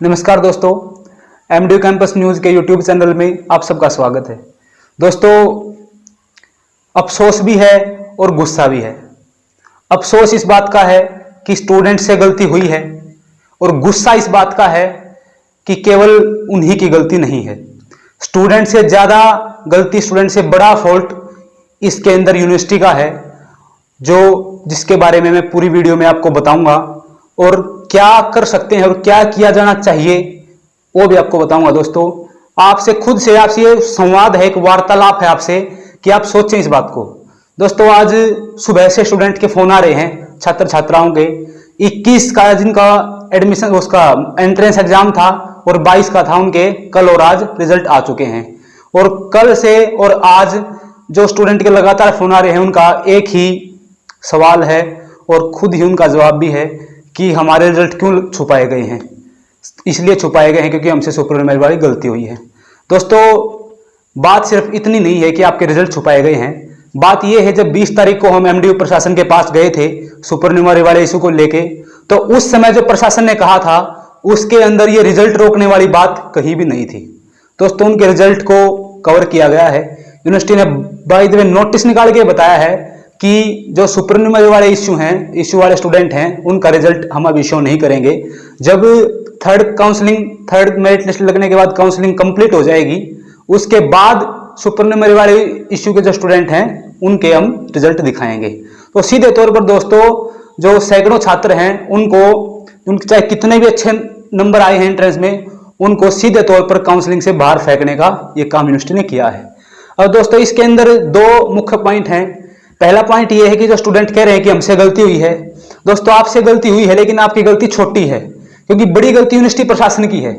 नमस्कार दोस्तों, MD campus news के यूट्यूब चैनल में आप सबका स्वागत है। दोस्तों, अफसोस भी है और गुस्सा भी है। अफसोस इस बात का है कि स्टूडेंट से गलती हुई है और गुस्सा इस बात का है कि केवल उन्हीं की गलती नहीं है। स्टूडेंट से ज़्यादा गलती, स्टूडेंट से बड़ा फॉल्ट इसके अंदर यूनिवर्सिटी का है, जिसके बारे में मैं पूरी वीडियो में आपको बताऊंगा और क्या कर सकते हैं और क्या किया जाना चाहिए वो भी आपको बताऊंगा। दोस्तों, आपसे खुद से आपसे ये संवाद है, एक वार्तालाप है आपसे कि आप सोचें इस बात को। दोस्तों, आज सुबह से स्टूडेंट के फोन आ रहे हैं, छात्र छात्राओं के 21 का जिनका एडमिशन उसका एंट्रेंस एग्जाम था और 22 का था, उनके कल और आज रिजल्ट आ चुके हैं। और कल से और आज जो स्टूडेंट के लगातार फोन आ रहे हैं उनका एक ही सवाल है और खुद ही उनका जवाब भी है कि हमारे रिजल्ट क्यों छुपाए गए हैं। इसलिए छुपाए गए हैं क्योंकि हमसे सुपरनुमेरी वाली गलती हुई है। दोस्तों, बात सिर्फ इतनी नहीं है कि आपके रिजल्ट छुपाए गए हैं। बात यह है, जब 20 तारीख को हम एमडीयू प्रशासन के पास गए थे सुपरनुमेरी वाले इशू को लेके, तो उस समय जो प्रशासन ने कहा था उसके अंदर ये रिजल्ट रोकने वाली बात कहीं भी नहीं थी। दोस्तों, उनके रिजल्ट को कवर किया गया है। यूनिवर्सिटी ने बाय द वे नोटिस निकाल के बताया है कि जो सुपरनुमेरी वाले इश्यू वाले स्टूडेंट हैं, उनका रिजल्ट हम अभी शो नहीं करेंगे। जब थर्ड मेरिट लिस्ट लगने के बाद काउंसलिंग कंप्लीट हो जाएगी, उसके बाद सुपरनुमेरी वाले इश्यू के जो स्टूडेंट हैं उनके हम रिजल्ट दिखाएंगे। तो सीधे तौर पर दोस्तों, जो सैकड़ों छात्र हैं उनके चाहे कितने भी अच्छे नंबर आए हैं एंट्रेंस में, उनको सीधे तौर पर काउंसलिंग से बाहर फेंकने का ये काम यूनिवर्सिटी ने किया है। और दोस्तों, इसके अंदर दो मुख्य पॉइंट हैं। पहला पॉइंट ये है कि जो स्टूडेंट कह रहे हैं कि हमसे गलती हुई है, दोस्तों आपसे गलती हुई है लेकिन आपकी गलती छोटी है, क्योंकि बड़ी गलती यूनिवर्सिटी प्रशासन की है।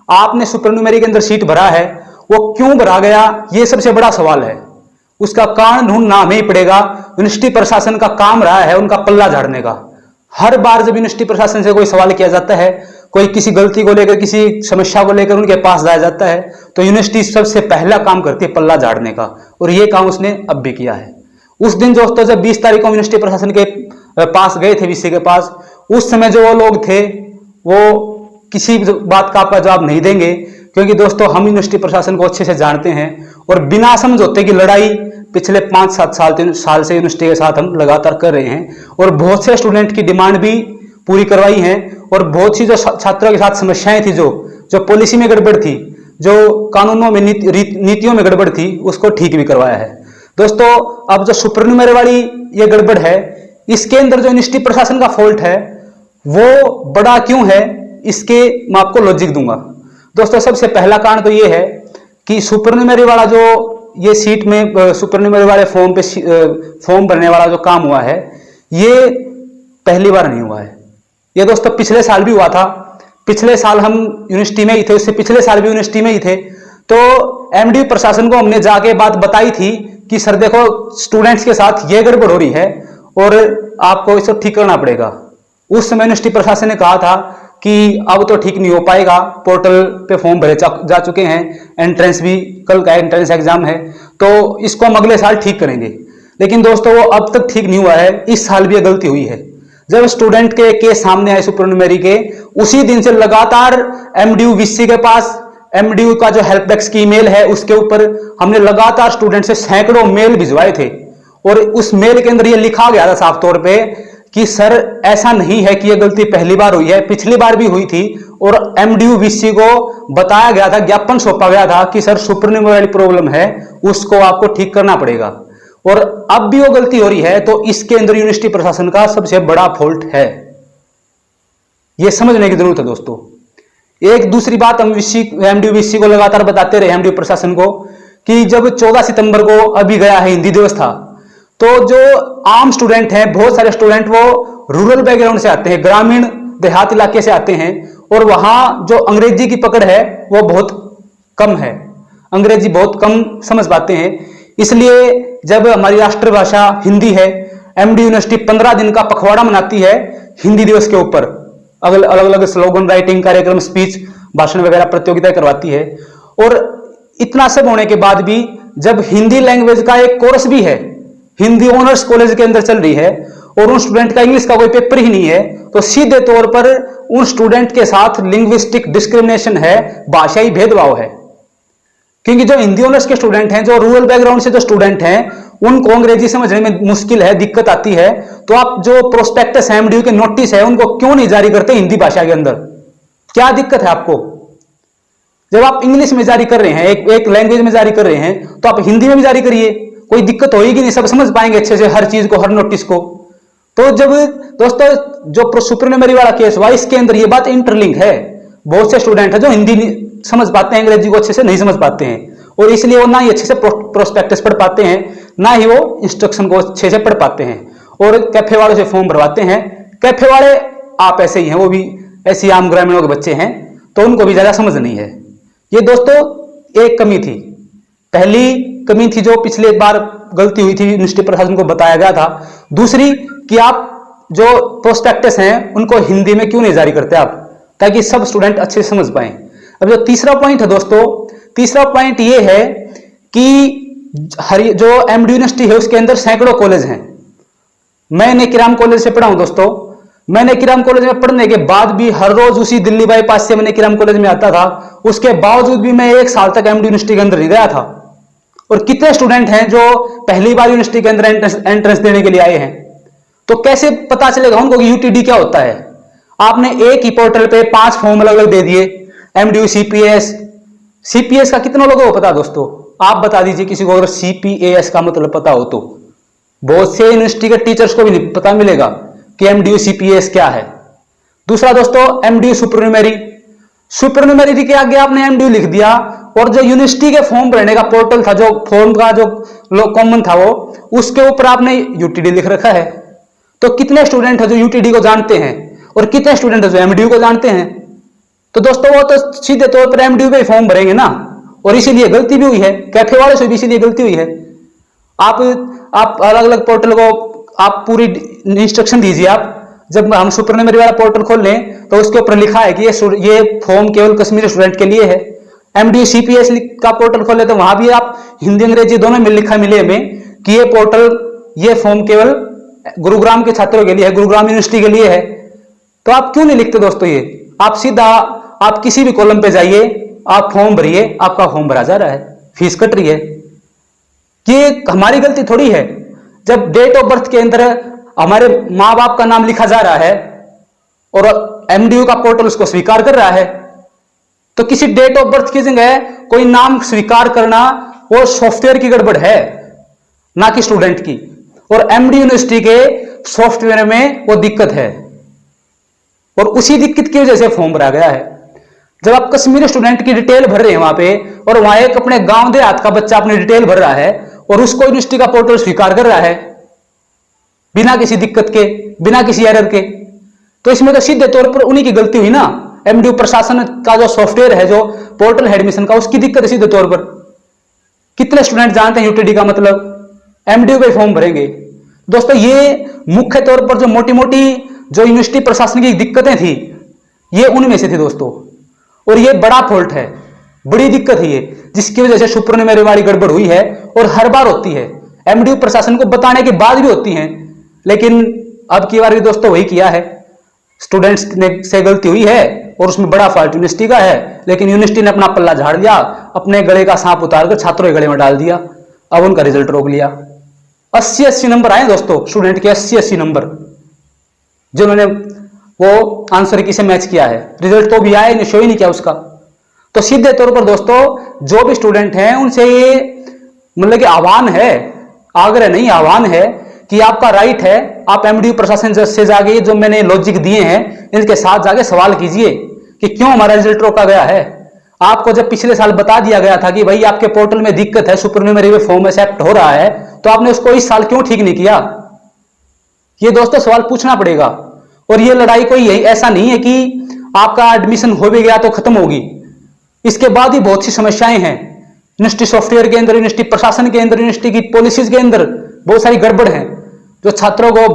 आपने सुपरनुमेरी के अंदर सीट भरा है, वो क्यों भरा गया ये सबसे बड़ा सवाल है। उसका कारण ढूंढना हमें ही पड़ेगा। यूनिवर्सिटी प्रशासन का काम रहा है उनका पल्ला झाड़ने का। हर बार जब यूनिवर्सिटी प्रशासन से कोई सवाल किया जाता है, कोई किसी गलती को लेकर, किसी समस्या को लेकर उनके पास जाया जाता है, तो यूनिवर्सिटी सबसे पहला काम करती है पल्ला झाड़ने का, और ये काम उसने अब भी किया है। उस दिन दोस्तों, जब 20 तारीख को यूनिवर्सिटी प्रशासन के पास गए थे, वीसी के पास, उस समय जो वो लोग थे वो किसी बात का आपका जवाब नहीं देंगे, क्योंकि दोस्तों हम यूनिवर्सिटी प्रशासन को अच्छे से जानते हैं और बिना समझौते की लड़ाई पिछले 5-7 साल से यूनिवर्सिटी के साथ हम लगातार कर रहे हैं और बहुत से स्टूडेंट की डिमांड भी पूरी करवाई है और बहुत सी जो छात्रों के साथ समस्याएं थी, जो पॉलिसी में गड़बड़ थी, जो कानूनों में नीतियों में गड़बड़ थी, उसको ठीक भी करवाया है। दोस्तों, अब जो सुपरनुमेरी वाली ये गड़बड़ है, इसके अंदर जो यूनिवर्सिटी प्रशासन का फॉल्ट है वो बड़ा क्यों है, इसके मैं आपको लॉजिक दूंगा। दोस्तों, सबसे पहला कारण तो ये है कि सुपरनुमेरी वाला जो ये सीट में सुपरनुमेरी वाले फॉर्म भरने वाला जो काम हुआ है, ये पहली बार नहीं हुआ है। ये दोस्तों पिछले साल भी हुआ था। पिछले साल हम यूनिवर्सिटी में ही थे, उससे पिछले साल भी यूनिवर्सिटी में ही थे। तो एमडी प्रशासन को हमने जाके बात बताई थी कि सर देखो, स्टूडेंट्स के साथ ये गड़बड़ हो रही है और आपको इसको ठीक करना पड़ेगा। उस समय यूनिवर्सिटी प्रशासन ने कहा था कि अब तो ठीक नहीं हो पाएगा, पोर्टल पे फॉर्म भरे जा चुके हैं, एंट्रेंस भी, कल का एंट्रेंस एग्जाम है, तो इसको हम अगले साल ठीक करेंगे। लेकिन दोस्तों, वो अब तक ठीक नहीं हुआ है। इस साल भी ये गलती हुई है। जब स्टूडेंट के केस सामने आए सुपरनुमेरी के, उसी दिन से लगातार एमडीयू वीसी के पास, एमडीयू का जो हेल्प डेस्क की ईमेल है उसके ऊपर हमने लगातार स्टूडेंट से सैकड़ों मेल भिजवाए थे और उस मेल के अंदर ये लिखा गया था साफ तौर पे कि सर ऐसा नहीं है कि ये गलती पहली बार हुई है, पिछली बार भी हुई थी और एमडीयू वीसी को बताया गया था, ज्ञापन सौंपा गया था कि सर सुपरनुमेरी वाली प्रॉब्लम है, उसको आपको ठीक करना पड़ेगा। और अब भी वो गलती हो रही है, तो इसके अंदर यूनिवर्सिटी प्रशासन का सबसे बड़ा फॉल्ट है। यह समझने की जरूरत है दोस्तों। एक दूसरी बात, हम एमडीयू वीसी को लगातार बताते रहे, एमडीयू प्रशासन को, कि जब 14 सितंबर को अभी गया है हिंदी दिवस था, तो जो आम स्टूडेंट हैं, बहुत सारे स्टूडेंट वो रूरल बैकग्राउंड से आते हैं, ग्रामीण देहात इलाके से आते हैं और वहां जो अंग्रेजी की पकड़ है वो बहुत कम है, अंग्रेजी बहुत कम समझ पाते हैं। इसलिए जब हमारी राष्ट्रभाषा हिंदी है, एमडी यूनिवर्सिटी 15 दिन का पखवाड़ा मनाती है हिंदी दिवस के ऊपर, अलग अलग स्लोगन राइटिंग कार्यक्रम, स्पीच, भाषण वगैरह प्रतियोगिता करवाती है। और इतना सब होने के बाद भी जब हिंदी लैंग्वेज का एक कोर्स भी है, हिंदी ऑनर्स कॉलेज के अंदर चल रही है, और उन स्टूडेंट का इंग्लिश का कोई पेपर ही नहीं है, तो सीधे तौर पर उन स्टूडेंट के साथ लिंग्विस्टिक डिस्क्रिमिनेशन है, भाषाई भेदभाव है। क्योंकि जो हिंदी ऑनर्स के स्टूडेंट हैं, जो रूरल बैकग्राउंड से जो स्टूडेंट हैं, उनको अंग्रेजी समझने में मुश्किल है, दिक्कत आती है, तो आप जो प्रोस्पेक्टस एमडीयू के नोटिस है उनको क्यों नहीं जारी करते हिंदी भाषा के अंदर? क्या दिक्कत है आपको? जब आप इंग्लिश में जारी कर रहे हैं, एक लैंग्वेज में जारी कर रहे हैं, तो आप हिंदी में भी जारी करिए, कोई दिक्कत होगी नहीं, सब समझ पाएंगे अच्छे से हर चीज को, हर नोटिस को। तो जब दोस्तों जो सुपरनुमरी वाला केस हुआ, इसके अंदर ये बात इंटरलिंक है। बहुत से स्टूडेंट है जो हिंदी समझ पाते हैं, अंग्रेजी को अच्छे से नहीं समझ पाते हैं, और इसलिए वो ना ही अच्छे से प्रोस्पेक्टस पढ़ पाते हैं, ना ही वो इंस्ट्रक्शन को अच्छे से पढ़ पाते हैं, और कैफे वालों से फॉर्म भरवाते हैं। कैफे वाले आप ऐसे ही हैं, वो भी ऐसी आम ग्रामीणों के बच्चे हैं, तो उनको भी ज्यादा समझ नहीं है। ये दोस्तों एक कमी थी, पहली कमी थी जो पिछले बार गलती हुई थी, यूनिवर्सिटी प्रशासन को बताया गया था। दूसरी कि आप जो प्रोस्पेक्टस हैं उनको हिंदी में क्यों नहीं जारी करते आप, ताकि सब स्टूडेंट अच्छे से समझ पाए। अब जो तीसरा पॉइंट है दोस्तों, तीसरा पॉइंट ये है कि जो एमडी यूनिवर्सिटी है उसके अंदर सैकड़ों कॉलेज हैं। मैं नेकीराम कॉलेज से पढ़ा हूं दोस्तों। मैं नेकीराम कॉलेज में पढ़ने के बाद भी हर रोज उसी दिल्ली बाईपास से मैं नेकीराम कॉलेज में आता था, उसके बावजूद भी मैं 1 साल तक एमडी यूनिवर्सिटी के अंदर नहीं गया था। और कितने स्टूडेंट हैं जो पहली बार यूनिवर्सिटी के अंदर एंट्रेंस देने के लिए आए हैं, तो कैसे पता चलेगा उनको कि यूटीडी क्या होता है? आपने एक ही पोर्टल पे 5 फॉर्म अलग अलग दे दिए, एमडीयू सीपीएस। सीपीएस का कितने लोगों को पता दोस्तों? आप बता दीजिए किसी को अगर सीपीएस का मतलब पता हो तो। बहुत से यूनिवर्सिटी के टीचर्स को भी नहीं पता मिलेगा कि एमडीयू सीपीएस क्या है। दूसरा दोस्तों, एमडीयू सुपरन्यूमेरी। सुपरन्यूमेरी के आगे आपने एमडीयू लिख दिया, और जो यूनिवर्सिटी के फॉर्म भरने का पोर्टल था, जो फॉर्म का जो कॉमन था वो, उसके ऊपर आपने यूटीडी लिख रखा है। तो कितने स्टूडेंट है जो यूटीडी को जानते हैं, और कितने स्टूडेंट है जो एमडीयू को जानते हैं? तो दोस्तों वो तो सीधे तौर पर एमडीयू पे फॉर्म भरेंगे ना, और इसीलिए गलती भी हुई है, कैफे वाले से भी इसीलिए गलती हुई है। आप अलग अलग पोर्टल को आप पूरी इंस्ट्रक्शन दीजिए। आप जब हम सुपरन्यूमेरी वाला पोर्टल खोल लें तो उसके ऊपर लिखा है कि ये फॉर्म केवल कश्मीरी स्टूडेंट के लिए है। एमडीयू सीपीएस का पोर्टल खोले तो वहां भी आप हिंदी अंग्रेजी दोनों में लिखा मिले हमें कि ये पोर्टल, ये फॉर्म केवल गुरुग्राम के छात्रों के लिए है, गुरुग्राम यूनिवर्सिटी के लिए है। तो आप क्यों नहीं लिखते दोस्तों? ये आप सीधा आप किसी भी कॉलम पे जाइए, आप फॉर्म भरिए, आपका फॉर्म भरा जा रहा है, फीस कट रही है। ये हमारी गलती थोड़ी है। जब डेट ऑफ बर्थ के अंदर हमारे माँ बाप का नाम लिखा जा रहा है और एमडीयू का पोर्टल उसको स्वीकार कर रहा है, तो किसी डेट ऑफ बर्थ की जगह कोई नाम स्वीकार करना वो सॉफ्टवेयर की गड़बड़ है, ना कि स्टूडेंट की। और एमडी यूनिवर्सिटी के सॉफ्टवेयर में वो दिक्कत है, और उसी दिक्कत की वजह से फॉर्म भरा गया है। जब आप कश्मीरी स्टूडेंट की डिटेल भर रहे हैं वहां पे, और वहां एक अपने गांव देहात का बच्चा अपनी डिटेल भर रहा है और उसको यूनिवर्सिटी का पोर्टल स्वीकार कर रहा है बिना किसी दिक्कत के, बिना किसी एरर के, तो इसमें तो सीधे तौर पर उन्हीं की गलती हुई ना। एमडीयू प्रशासन का जो सॉफ्टवेयर है, जो पोर्टल है एडमिशन का, उसकी दिक्कत है सीधे तौर पर। कितने स्टूडेंट जानते हैं यूटीडी का मतलब? एमडीयू पे फॉर्म भरेंगे। दोस्तों ये मुख्य तौर पर जो मोटी मोटी जो यूनिवर्सिटी प्रशासन की दिक्कतें थी, ये उनमें से थी दोस्तों, और ये बड़ा फॉल्ट है, बड़ी दिक्कत है ये, जिसकी वजह से सुपरन्यूमेरी वाली गड़बड़ हुई है, और हर बार होती है, एमडीयू प्रशासन को बताने के बाद भी होती है। लेकिन अब की बार भी दोस्तों वही किया है, स्टूडेंट्स से गलती हुई है और उसमें बड़ा फॉल्ट यूनिवर्सिटी का है, लेकिन यूनिवर्सिटी ने अपना पल्ला झाड़ लिया, अपने गले का सांप उतारकर छात्रों के गले में डाल दिया, अब उनका रिजल्ट रोक लिया। 80-80 नंबर आए दोस्तों, स्टूडेंट के 80-80 नंबर, जिन्होंने वो आंसर की से मैच किया है, रिजल्ट तो भी आया नहीं, शो ही नहीं किया उसका। तो सीधे तौर पर दोस्तों जो भी स्टूडेंट हैं उनसे ये मतलब कि आह्वान है, आग्रह नहीं आह्वान है कि आपका राइट है, आप एमडीयू प्रशासन से जाके जो मैंने लॉजिक दिए हैं इनके साथ जाके सवाल कीजिए कि क्यों हमारा रिजल्ट रोका गया है। आपको जब पिछले साल बता दिया गया था कि भाई आपके पोर्टल में दिक्कत है, सुपरन्यूमेरी में फॉर्म एक्सेप्ट हो रहा है, तो आपने उसको इस साल क्यों ठीक नहीं किया? ये दोस्तों सवाल पूछना पड़ेगा। और ये लड़ाई कोई यही ऐसा नहीं है कि आपका एडमिशन हो भी गया तो खत्म होगी, इसके बाद ही बहुत सी समस्याएं हैं यूनिवर्सिटी सॉफ्टवेयर के अंदर, यूनिवर्सिटी प्रशासन के अंदर, यूनिवर्सिटी की पॉलिसीज के अंदर बहुत सारी गड़बड़ है, जो छात्रों को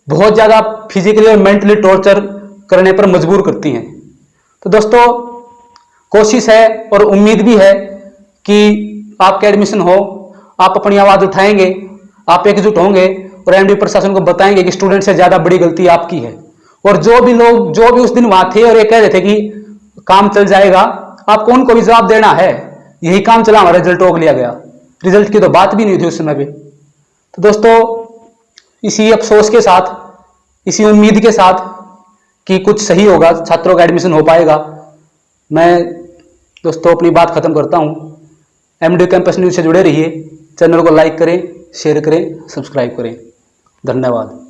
बहुत ज्यादा फिजिकली और मेंटली टॉर्चर करने पर मजबूर करती हैं। तो दोस्तों कोशिश है और उम्मीद भी है कि आपका एडमिशन हो, आप अपनी आवाज उठाएंगे, आप एकजुट होंगे और एमडी प्रशासन को बताएंगे कि स्टूडेंट से ज्यादा बड़ी गलती आपकी है। और जो भी उस दिन वहां थे और ये कह रहे थे कि काम चल जाएगा, आपको उनको भी जवाब देना है। यही काम चला, हमारा रिजल्ट रोक लिया गया। रिजल्ट की तो बात भी नहीं थी उस समय पे। तो दोस्तों, इसी अफसोस के साथ, इसी उम्मीद के साथ कि कुछ सही होगा, छात्रों का एडमिशन हो पाएगा, मैं दोस्तों अपनी बात खत्म करता हूं। एमडी कैंपस न्यूज से जुड़े रहिए। चैनल को लाइक करें, शेयर करें, सब्सक्राइब करें। धन्यवाद।